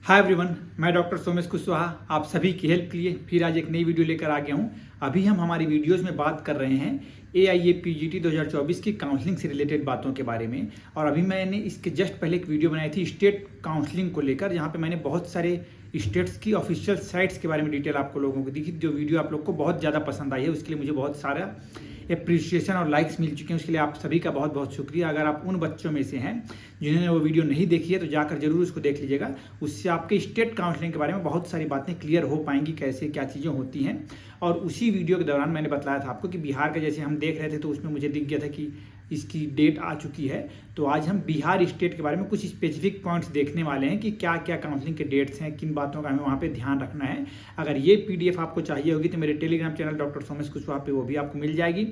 Hi everyone, मैं doctor Somesh Kushwaha आप सभी की हेल्प के लिए फिर आज एक नई वीडियो लेकर आ गया हूँ। अभी हम हमारी वीडियोस में बात कर रहे हैं AIAPGT 2024 की काउंसलिंग से रिलेटेड बातों के बारे में। और अभी मैंने इसके जस्ट पहले एक वीडियो बनाई थी स्टेट काउंसलिंग को लेकर, जहाँ पे मैंने बहुत सारे स्टेट्स की ऑफिशियल साइट्स के बारे में डिटेल आपको लोगों को दी थी। जो वीडियो आप लोग को बहुत ज़्यादा पसंद आई है, उसके लिए मुझे बहुत सारा एप्रिसिएशन और लाइक्स मिल चुके हैं। उसके लिए आप सभी का बहुत बहुत शुक्रिया। अगर आप उन बच्चों में से हैं जिन्होंने वो वीडियो नहीं देखी है तो जाकर जरूर उसको देख लीजिएगा। उससे आपके स्टेट काउंसलिंग के बारे में बहुत सारी बातें क्लियर हो पाएंगी, कैसे क्या चीज़ें होती हैं। और उसी वीडियो के दौरान मैंने बताया था आपको कि बिहार का जैसे हम देख रहे थे तो उसमें मुझे दिख गया था कि इसकी डेट आ चुकी है। तो आज हम बिहार स्टेट के बारे में कुछ स्पेसिफिक पॉइंट्स देखने वाले हैं कि क्या क्या काउंसलिंग के डेट्स हैं, किन बातों का हमें वहाँ पे ध्यान रखना है। अगर ये PDF आपको चाहिए होगी तो मेरे Telegram channel doctor Somesh Kushwaha पे वो भी आपको मिल जाएगी।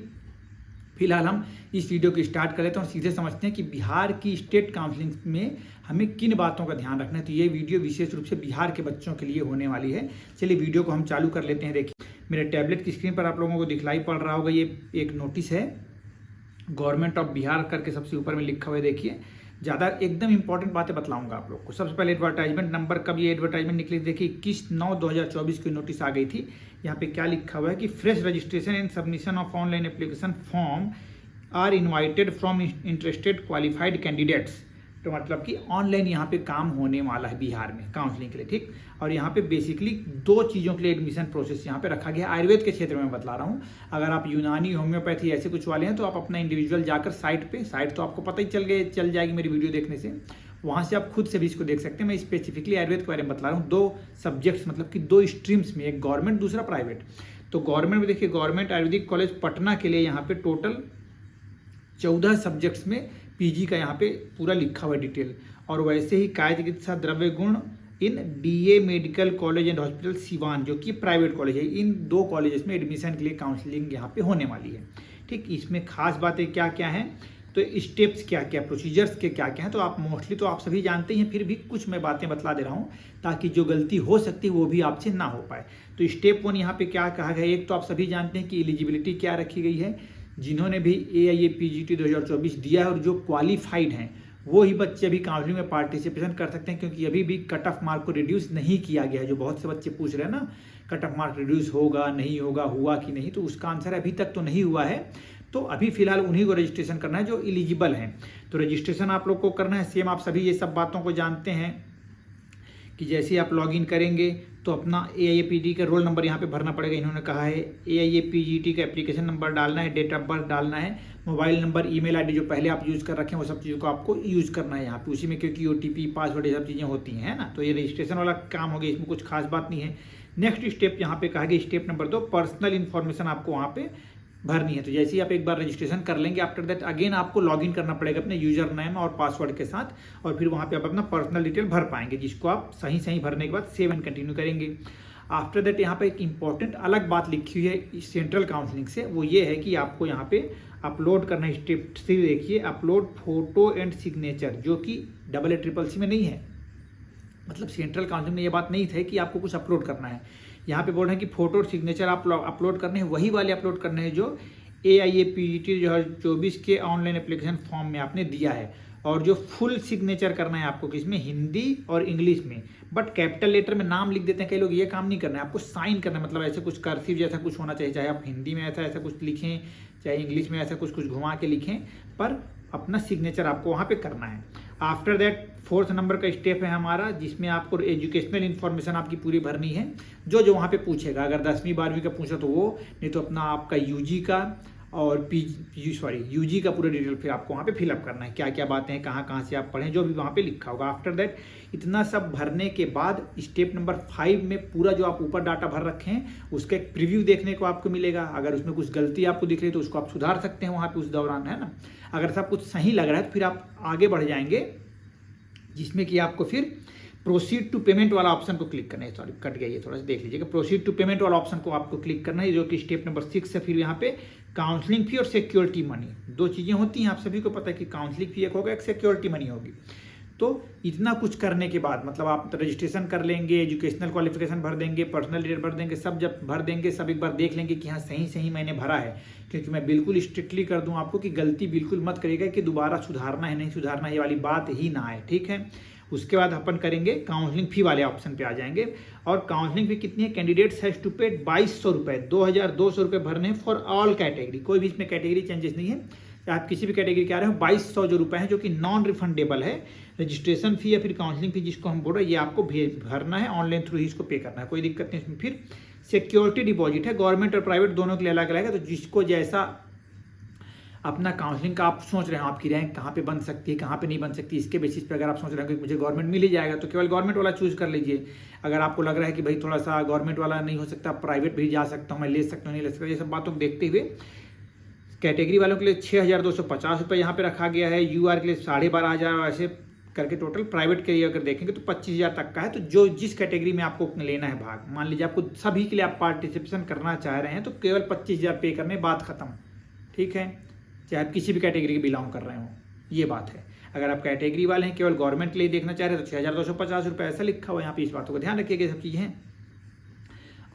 फिलहाल हम इस वीडियो को स्टार्ट कर लेते हैं और सीधे समझते हैं कि बिहार की स्टेट काउंसलिंग में हमें किन बातों का ध्यान रखना है। तो ये वीडियो विशेष रूप से बिहार के बच्चों के लिए होने वाली है। चलिए वीडियो को हम चालू कर लेते हैं। देखिए मेरे टैबलेट की स्क्रीन पर आप लोगों को दिखलाई पड़ रहा होगा, ये एक नोटिस है गवर्नमेंट ऑफ बिहार करके सबसे ऊपर में लिखा हुआ है। देखिए ज़्यादा एकदम इंपॉर्टेंट बातें बतलाऊंगा आप लोग को। सबसे पहले एडवर्टाइजमेंट नंबर, कब ये एडवर्टाइजमेंट निकली, देखिए 21/9/2024 की नोटिस आ गई थी। यहाँ पे क्या लिखा हुआ है कि fresh registration and submission of online application form are invited from interested qualified candidates. तो मतलब कि ऑनलाइन यहाँ पे काम होने वाला है बिहार में काउंसलिंग के लिए, ठीक। और यहाँ पे बेसिकली 2 चीज़ों के लिए एडमिशन प्रोसेस यहाँ पे रखा गया है। आयुर्वेद के क्षेत्र में बतला रहा हूँ। अगर आप यूनानी, होम्योपैथी ऐसे कुछ वाले हैं तो आप अपना इंडिविजुअल जाकर साइट तो आपको पता ही चल जाएगी मेरी वीडियो देखने से, वहाँ से आप खुद से भी इसको देख सकते हैं। मैं स्पेसिफिकली आयुर्वेद के बारे में बतला रहा हूँ। 2 सब्जेक्ट्स मतलब कि 2 स्ट्रीम्स में, एक गवर्नमेंट दूसरा प्राइवेट। तो गवर्नमेंट में देखिए गवर्नमेंट आयुर्वेदिक कॉलेज पटना के लिए यहाँ पे टोटल 14 सब्जेक्ट्स में PG का यहाँ पे पूरा लिखा हुआ है डिटेल। और वैसे ही काय चिकित्सा द्रव्य गुण इन DA medical college and hospital Siwan, जो कि प्राइवेट कॉलेज है, इन 2 कॉलेजेस में एडमिशन के लिए काउंसलिंग यहाँ पे होने वाली है, ठीक। इसमें खास बातें क्या क्या हैं, तो स्टेप्स क्या क्या, प्रोसीजर्स के क्या क्या हैं, तो आप मोस्टली तो आप सभी जानते हैं, फिर भी कुछ मैं बातें बतला दे रहा हूँ ताकि जो गलती हो सकती है वो भी आपसे ना हो पाए। तो स्टेप 1 यहाँ पे क्या कहा गया है, एक तो आप सभी जानते हैं कि एलिजिबिलिटी क्या रखी गई है। जिन्होंने भी AIAPGT 2024 दिया है और जो क्वालिफाइड हैं वो ही बच्चे अभी काउंसलिंग में पार्टिसिपेशन कर सकते हैं, क्योंकि अभी भी कट ऑफ मार्क को रिड्यूस नहीं किया गया है। जो बहुत से बच्चे पूछ रहे हैं ना, कट ऑफ मार्क रिड्यूस होगा नहीं होगा, हुआ कि नहीं, तो उसका आंसर अभी तक तो नहीं हुआ है। तो अभी फिलहाल उन्हीं को रजिस्ट्रेशन करना है जो एलिजिबल हैं। तो रजिस्ट्रेशन आप लोग को करना है। सेम आप सभी ये सब बातों को जानते हैं कि जैसे ही आप लॉगिन करेंगे तो अपना AIAPGT का रोल नंबर यहाँ पे भरना पड़ेगा। इन्होंने कहा है AIAPGT का एप्लीकेशन नंबर डालना है, डेट ऑफ बर्थ डालना है, मोबाइल नंबर, ईमेल ID जो पहले आप यूज़ कर रखे हैं वो सब चीज़ों को आपको यूज़ करना है यहाँ पे उसी में, क्योंकि OTP पासवर्ड ये सब चीज़ें होती हैं ना। तो ये रजिस्ट्रेशन वाला काम हो गया, इसमें कुछ खास बात नहीं है। नेक्स्ट स्टेप यहाँ पे कहा गया स्टेप नंबर 2, पर्सनल इन्फॉर्मेशन आपको वहाँ पे भरनी है। तो जैसे ही आप एक बार रजिस्ट्रेशन कर लेंगे, आफ्टर दैट अगेन आपको लॉगिन करना पड़ेगा अपने यूजर नेम और पासवर्ड के साथ, और फिर वहाँ पे आप अपना पर्सनल डिटेल भर पाएंगे, जिसको आप सही भरने के बाद सेव एंड कंटिन्यू करेंगे। आफ्टर दैट यहाँ पे एक इंपॉर्टेंट अलग बात लिखी हुई है सेंट्रल काउंसलिंग से, वो ये है कि आपको यहाँ पे अपलोड करना है। स्टेप 3 देखिए, अपलोड फोटो एंड सिग्नेचर, जो कि AACCC में नहीं है। मतलब सेंट्रल काउंसलिंग में ये बात नहीं था कि आपको कुछ अपलोड करना है। यहाँ पे बोल रहे हैं कि फोटो और सिग्नेचर आप अपलोड करने हैं, वही वाले अपलोड करने हैं जो AIAPGT 2024 के ऑनलाइन एप्लीकेशन फॉर्म में आपने दिया है। और जो फुल सिग्नेचर करना है आपको, किसमें, हिंदी और इंग्लिश में, बट कैपिटल लेटर में नाम लिख देते हैं कई लोग, ये काम नहीं करना है। आपको साइन करना है, मतलब ऐसे कुछ कर्सिव जैसा कुछ होना चाहिए, चाहे आप हिंदी में ऐसा कुछ लिखें, चाहे इंग्लिश में ऐसा कुछ घुमा के लिखें, पर अपना सिग्नेचर आपको वहाँ पे करना है। आफ्टर दैट 4th नंबर का स्टेप है हमारा, जिसमें आपको एजुकेशनल इन्फॉर्मेशन आपकी पूरी भरनी है, जो वहाँ पे पूछेगा। अगर 10वीं 12वीं का पूछा तो वो, नहीं तो अपना आपका UG का और UG का पूरा डिटेल फिर आपको वहाँ पे फिलअप करना है, क्या क्या बातें हैं, कहाँ से आप पढ़ें, जो भी वहाँ पे लिखा होगा। आफ्टर दैट इतना सब भरने के बाद स्टेप नंबर 5 में पूरा जो आप ऊपर डाटा भर रखे हैं उसका एक प्रीव्यू देखने को आपको मिलेगा। अगर उसमें कुछ गलती आपको दिख रही है तो उसको आप सुधार सकते हैं वहाँ पे उस दौरान, है ना। अगर सब कुछ सही लग रहा है तो फिर आप आगे बढ़ जाएंगे, जिसमें कि आपको फिर प्रोसीड टू पेमेंट वाला ऑप्शन को क्लिक करना है। सॉरी कट गया, ये थोड़ा सा देख लीजिएगा। प्रोसीड टू पेमेंट वाला ऑप्शन को आपको क्लिक करना है, जो कि स्टेप नंबर 6 है। फिर यहाँ पे काउंसलिंग फी और सिक्योरिटी मनी, 2 चीज़ें होती हैं, आप सभी को पता है कि काउंसलिंग फी एक होगा, एक सिक्योरिटी मनी होगी। तो इतना कुछ करने के बाद मतलब आप रजिस्ट्रेशन कर लेंगे, एजुकेशनल क्वालिफिकेशन भर देंगे, पर्सनल डिटेल भर देंगे, सब जब भर देंगे, सब एक बार देख लेंगे कि हाँ सही मैंने भरा है। क्योंकि मैं बिल्कुल स्ट्रिक्टली कर दूं आपको कि गलती बिल्कुल मत करिएगा कि दोबारा सुधारना है नहीं सुधारना, ये वाली बात ही ना आए, ठीक है। उसके बाद अपन करेंगे काउंसलिंग फ़ी वाले ऑप्शन पे आ जाएंगे। और काउंसलिंग फ़ी कितनी है, कैंडिडेट्स हैज़ टू पे 2200 रुपये, 2200 रुपये भरने फॉर ऑल कैटेगरी, कोई भी इसमें कैटेगरी चेंजेस नहीं है, आप किसी भी कैटेगरी के आ रहे हो। 2200 जो रुपये हैं जो कि नॉन रिफंडेबल है। रजिस्ट्रेशन फ़ी या फिर काउंसलिंग फ़ी जिसको हम बोल रहे हैं, ये आपको भरना है, ऑनलाइन थ्रू ही इसको पे करना है, कोई दिक्कत नहीं इसमें। फिर सिक्योरिटी डिपॉजिट है, गवर्नमेंट और प्राइवेट दोनों के लिए अलग अलग है, तो जिसको जैसा अपना काउंसलिंग का आप सोच रहे हो आपकी रैंक कहाँ पे बन सकती है, कहाँ पे नहीं बन सकती, इसके बेसिस पे अगर आप सोच रहे हो कि मुझे गवर्नमेंट मिल ही जाएगा तो केवल गवर्नमेंट वाला चूज़ कर लीजिए। अगर आपको लग रहा है कि भाई थोड़ा सा गवर्नमेंट वाला नहीं हो सकता, प्राइवेट भी जा सकता हूँ, मैं ले सकता हूँ नहीं ले सकता, ये सब बातों को देखते हुए कैटेगरी वालों के लिए 6250 रुपये यहाँ पे रखा गया है, यूआर के लिए 12,500, ऐसे करके टोटल। प्राइवेट के लिए अगर देखेंगे तो 25,000 तक का है। तो जो जिस कैटेगरी में आपको लेना है भाग, मान लीजिए आपको सभी के लिए आप पार्टिसिपेशन करना चाह रहे हैं तो केवल 25,000 पे करने, बात खत्म, ठीक है, चाहे आप किसी भी कैटेगरी के बिलोंग कर रहे हो, ये बात है। अगर आप कैटेगरी वाले हैं केवल गवर्नमेंट के लिए देखना चाह रहे हैं तो 6250 रुपये ऐसा लिखा हुआ है यहाँ पे, इस बातों को ध्यान रखिएगा, सब चीज़ें हैं।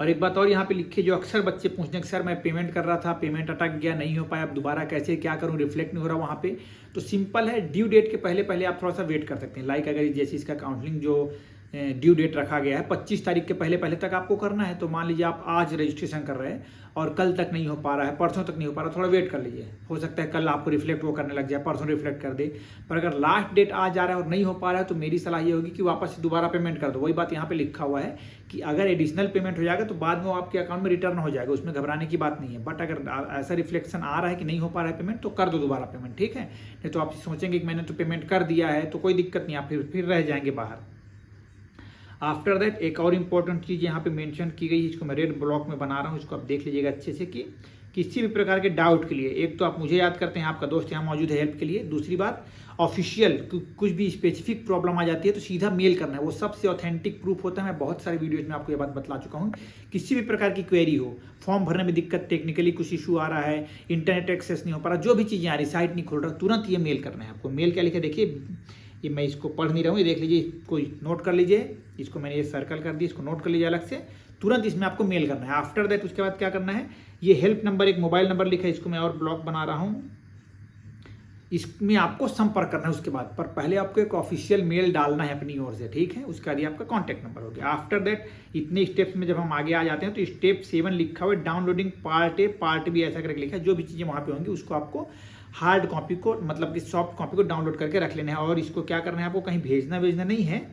और एक बात और यहाँ पे लिखिए, जो अक्सर बच्चे पूछने कि सर मैं पेमेंट कर रहा था, पेमेंट अटक गया, नहीं हो पाया, अब दोबारा कैसे क्या करूँ, रिफ्लेक्ट नहीं हो रहा वहाँ पे, तो सिंपल है, ड्यू डेट के पहले पहले आप थोड़ा सा वेट कर सकते हैं। लाइक अगर जैसे इसका काउंसलिंग जो ड्यू डेट रखा गया है 25 तारीख के पहले पहले तक आपको करना है, तो मान लीजिए आप आज रजिस्ट्रेशन कर रहे हैं और कल तक नहीं हो पा रहा है, परसों तक नहीं हो पा रहा, थोड़ा वेट कर लीजिए, हो सकता है कल आपको रिफ्लेक्ट वो करने लग जाए, परसों रिफ्लेक्ट कर दे। पर अगर लास्ट डेट आ जा रहा है और नहीं हो पा रहा है तो मेरी सलाह ये होगी कि वापस से दोबारा पेमेंट कर दो। वही बात यहाँ पे लिखा हुआ है कि अगर एडिशनल पेमेंट हो जाएगा तो बाद में वो आपके अकाउंट में रिटर्न हो जाएगा, उसमें घबराने की बात नहीं है। बट अगर ऐसा रिफ्लेक्शन आ रहा है कि नहीं हो पा रहा है पेमेंट तो कर दो दोबारा पेमेंट, ठीक है, नहीं तो आप सोचेंगे कि मैंने तो पेमेंट कर दिया है तो कोई दिक्कत नहीं, आप फिर रह जाएंगे बाहर। आफ्टर दैट एक और इम्पॉर्टेंट चीज़ यहाँ पे मेंशन की गई है, इसको मैं रेड ब्लॉक में बना रहा हूँ, इसको आप देख लीजिएगा अच्छे से, कि किसी भी प्रकार के डाउट के लिए एक तो आप मुझे याद करते हैं, आपका दोस्त यहाँ मौजूद है हेल्प के लिए। दूसरी बात, ऑफिशियल कुछ भी स्पेसिफिक प्रॉब्लम आ जाती है तो सीधा मेल करना है, वो सबसे ऑथेंटिक प्रूफ होता है। मैं बहुत सारे वीडियोज में आपको ये बात बतला चुका हूँ। किसी भी प्रकार की क्वेरी हो, फॉर्म भरने में दिक्कत, टेक्निकली कुछ इशू आ रहा है, इंटरनेट एक्सेस नहीं हो पा रहा, जो भी चीज़ें आ रही, साइट नहीं खोल रहा, तुरंत ये मेल करना है आपको। मेल क्या लिखा देखिए, ये मैं इसको पढ़ नहीं रहा हूँ, ये देख लीजिए, कोई नोट कर लीजिए, इसको मैंने ये सर्कल कर दिया, इसको नोट कर लीजिए अलग से, तुरंत इसमें आपको मेल करना है। आफ्टर दैट उसके बाद क्या करना है, ये हेल्प नंबर, एक मोबाइल नंबर लिखा है, इसको मैं और ब्लॉक बना रहा हूँ, इसमें आपको संपर्क करना है उसके बाद। पर पहले आपको एक ऑफिशियल मेल डालना है अपनी ओर से, ठीक है, उसके बाद ये आपका कॉन्टैक्ट नंबर हो गया। आफ्टर दैट इतने स्टेप्स में जब हम आगे आ जाते हैं तो स्टेप 7 लिखा हुआ है, downloading part A part B, ऐसा करके लिखा है। जो भी चीज़ें वहाँ पे होंगी उसको आपको हार्ड कॉपी को, मतलब कि सॉफ्ट कॉपी को डाउनलोड करके रख लेना है। और इसको क्या करना है, आपको कहीं भेजना नहीं है,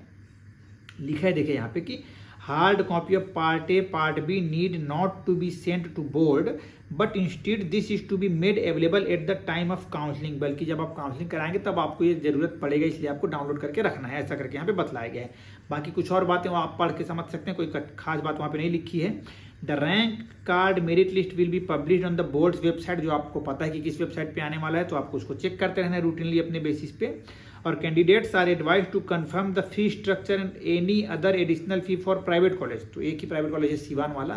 लिखा है देखिए यहाँ पे कि hard copy of part A part B need not to be sent to board but instead this is to be made available at the time of counselling, बल्कि जब आप काउंसलिंग कराएंगे तब आपको ये जरूरत पड़ेगा, इसलिए आपको डाउनलोड करके रखना है, ऐसा करके यहाँ पे बतलाया गया है। बाकी कुछ और बातें वो आप पढ़ के समझ सकते हैं, कोई खास बात वहाँ पे नहीं लिखी है। The rank card merit list will be published on the boards website, जो आपको पता है कि किस वेबसाइट पे आने वाला है, तो आपको उसको चेक करते रहना है रूटीनली अपने बेसिस पे। और candidates are advise to confirm the fee structure and any other additional fee for private college, तो एक ही प्राइवेट कॉलेज है सीवान वाला,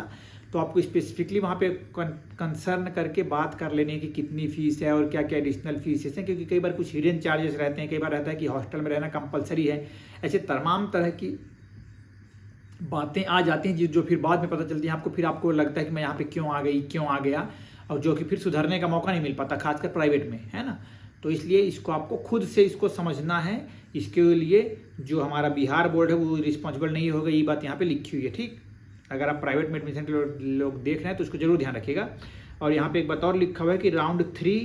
तो आपको स्पेसिफिकली वहाँ पे कंसर्न करके बात कर लेने की कितनी फीस है और क्या क्या एडिशनल फीसेस हैं, क्योंकि कई बार कुछ हिडन चार्जेस रहते हैं, कई बार रहता है कि हॉस्टल में रहना कंपलसरी है, ऐसे तमाम तरह की बातें आ जाती हैं जो फिर बाद में पता चलती हैं आपको, फिर आपको लगता है कि मैं यहाँ पे क्यों आ गया, और जो कि फिर सुधरने का मौका नहीं मिल पाता, खासकर प्राइवेट में, है ना। तो इसलिए इसको आपको खुद से इसको समझना है, इसके लिए जो हमारा बिहार बोर्ड है वो रिस्पॉन्सिबल नहीं होगा, ये बात यहाँ पे लिखी हुई है, ठीक। अगर आप प्राइवेट में एडमिशन के लोग देख रहे हैं तो उसको जरूर ध्यान रखिएगा। और यहाँ पे एक बात और लिखा हुआ है कि round 3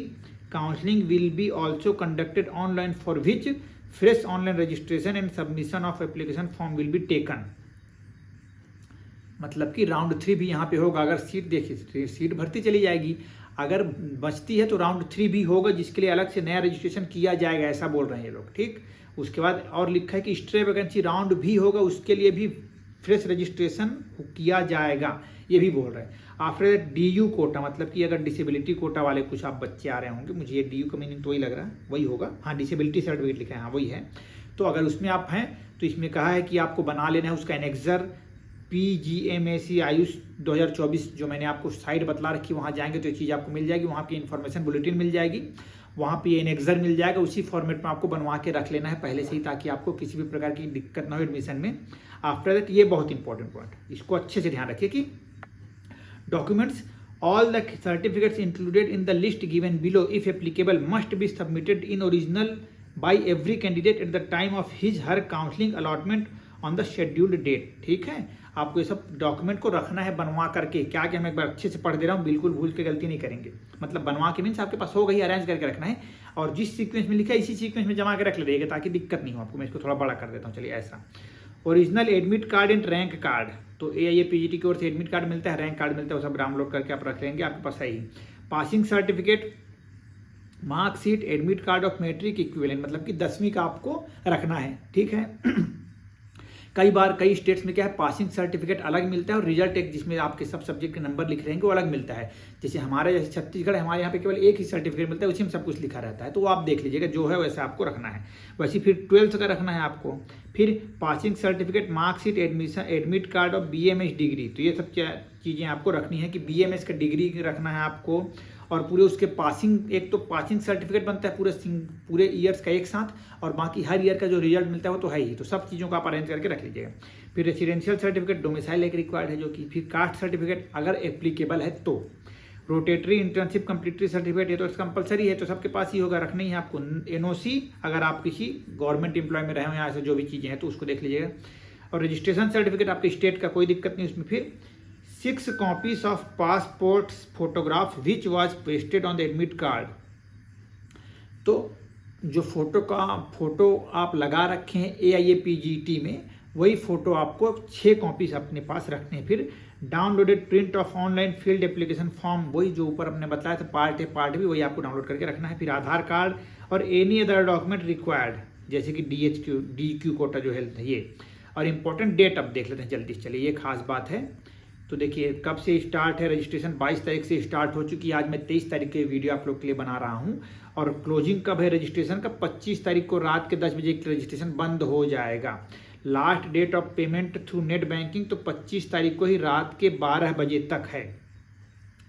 counselling will be also conducted online for which fresh online registration and submission of application form will be taken, मतलब कि राउंड 3 भी यहाँ पे होगा। अगर सीट देखिए, सीट भरती चली जाएगी, अगर बचती है तो राउंड 3 भी होगा, जिसके लिए अलग से नया रजिस्ट्रेशन किया जाएगा, ऐसा बोल रहे हैं ये लोग, ठीक। उसके बाद और लिखा है कि स्ट्रे वैकेंसी राउंड भी होगा, उसके लिए भी फ्रेश रजिस्ट्रेशन किया जाएगा, ये भी बोल रहे हैं। आफ्टर दैट DU कोटा, मतलब कि अगर डिसेबिलिटी कोटा वाले कुछ आप बच्चे आ रहे होंगे, मुझे ये DU का मीनिंग तो वही लग रहा है, वही होगा, हाँ, डिसेबिलिटी सर्टिफिकेट लिखा है, हाँ वही है। तो अगर उसमें आप हैं तो इसमें कहा है कि आपको बना लेना है उसका एनेक्सर, PGMAC आयुष 2024, जो मैंने आपको साइट बतला रखी, वहाँ जाएंगे तो ये चीज़ आपको मिल जाएगी, वहाँ की इन्फॉर्मेशन बुलेटिन मिल जाएगी, वहाँ पे एनेक्सर मिल जाएगा, उसी फॉर्मेट में आपको बनवा के रख लेना है पहले से ही, ताकि आपको किसी भी प्रकार की दिक्कत ना हो एडमिशन में। आफ्टर दैट ये बहुत इंपॉर्टेंट पॉइंट, इसको अच्छे से ध्यान रखिए कि documents all the certificates included in the list given below if applicable must be submitted in original by every candidate at the time of his her counselling allotment on the scheduled date. ठीक है, आपको ये सब document को रखना है बनवा करके। क्या कि मैं एक बार अच्छे से पढ़ दे रहा हूँ, बिल्कुल भूल के गलती नहीं करेंगे। मतलब बनवा के मीन्स आपके पास होगा ही, अरेंज करके रखना है, और जिस सीक्वेंस में लिखा है इसी सीक्वेंस में जमा के रख लीजिएगा ताकि दिक्कत नहीं हो आपको। मैं इसको थोड़ा बड़ा कर देता हूँ। चलिए, ऐसा original admit card and rank card, तो AIA-PGT की ओर से एडमिट कार्ड मिलता है, रैंक कार्ड मिलता है, वो सब डाउनलोड करके आप रख लेंगे, आपके पास है ही। Passing certificate, marksheet, admit card of matric equivalent, मतलब कि 10वीं का आपको रखना है। ठीक है। कई बार कई स्टेट्स में क्या है, पासिंग सर्टिफिकेट अलग मिलता है और रिजल्ट एक जिसमें आपके सब सब्जेक्ट के नंबर लिख रहेंगे वो अलग मिलता है। जैसे हमारे जैसे छत्तीसगढ़ है, हमारे यहाँ पे केवल एक ही सर्टिफिकेट मिलता है, उसी में सब कुछ लिखा रहता है, तो वो आप देख लीजिएगा, जो है वैसे आपको रखना है। वैसे फिर 12th का रखना है आपको, फिर passing certificate, marksheet, admission, admit card और BMS डिग्री, तो ये सब चीज़ें आपको रखनी है कि BMS का डिग्री रखना है आपको, और पूरे उसके पासिंग, एक तो पासिंग सर्टिफिकेट बनता है पूरे ईयर्स का एक साथ, और बाकी हर ईयर का जो रिजल्ट मिलता है वो तो है ही, तो सब चीज़ों को आप अरेंज करके रख लीजिएगा। फिर रेसिडेंशियल सर्टिफिकेट, डोमिसाइल एक रिक्वायर्ड है जो कि, फिर कास्ट सर्टिफिकेट अगर एप्लीकेबल है तो, रोटेटरी इंटर्नशिप कंप्लीटरी सर्टिफिकेट, ये तो कंपलसरी है, तो सबके पास ही होगा, रखना ही है आपको। NOC अगर आप किसी गवर्नमेंट एम्प्लॉय में रहे हो यहाँ से जो भी चीज़ें हैं तो उसको देख लीजिएगा। और रजिस्ट्रेशन सर्टिफिकेट आपके स्टेट का, कोई दिक्कत नहीं उसमें। फिर 6 copies of passport photograph which was pasted on the admit card, तो जो फोटो आप लगा रखे हैं AIA-PGT में, वही फोटो आपको 6 कॉपीज अपने पास रखने हैं। फिर downloaded print of online field application form, वही जो ऊपर हमने बताया था, पार्ट A पार्ट B, वही आपको डाउनलोड करके रखना है। फिर आधार कार्ड और एनी अदर डॉक्यूमेंट रिक्वायर्ड, जैसे कि DQ कोटा जो हेल्थ है ये। और इम्पोर्टेंट डेट अब देख लेते हैं जल्दी से, चलिए ये खास बात है। तो देखिए कब से स्टार्ट है रजिस्ट्रेशन, 22 तारीख से स्टार्ट हो चुकी है। आज मैं 23 तारीख के वीडियो आप लोग के लिए बना रहा हूँ। और क्लोजिंग कब है रजिस्ट्रेशन का, 25 तारीख को रात के 10 बजे रजिस्ट्रेशन बंद हो जाएगा। Last date of payment through net banking, तो 25 तारीख को ही रात के 12 बजे तक है।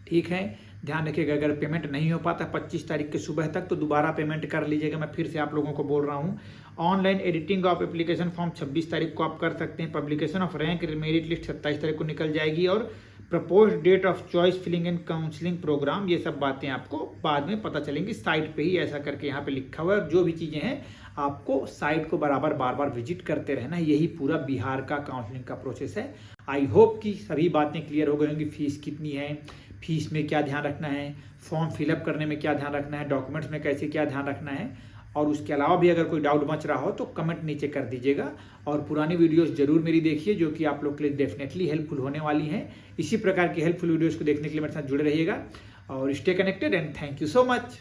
ठीक है, ध्यान रखिएगा, अगर पेमेंट नहीं हो पाता 25 तारीख के सुबह तक तो दोबारा पेमेंट कर लीजिएगा। मैं फिर से आप लोगों को बोल रहा हूँ, online editing of application form 26 तारीख को आप कर सकते हैं। Publication of rank merit list 27 तारीख को निकल जाएगी। और propose date of choice filling and counselling programme, ये सब बातें आपको बाद में पता चलेंगी साइट पे ही, ऐसा करके यहाँ पे लिखा हुआ है। और जो भी चीज़ें हैं आपको साइट को बराबर बार बार विजिट करते रहना है। यही पूरा बिहार का काउंसलिंग का प्रोसेस है। आई होप कि सभी बातें क्लियर हो गई होंगी। फीस कितनी है, फीस में क्या ध्यान रखना है, फॉर्म फिलअप करने में क्या ध्यान रखना है, डॉक्यूमेंट्स में कैसे क्या ध्यान रखना है, और उसके अलावा भी अगर कोई डाउट बच रहा हो तो कमेंट नीचे कर दीजिएगा। और पुरानी वीडियोस जरूर मेरी देखिए, जो कि आप लोग के लिए डेफिनेटली हेल्पफुल होने वाली हैं। इसी प्रकार की हेल्पफुल वीडियोस को देखने के लिए मेरे साथ जुड़े रहिएगा और stay connected and thank you so much.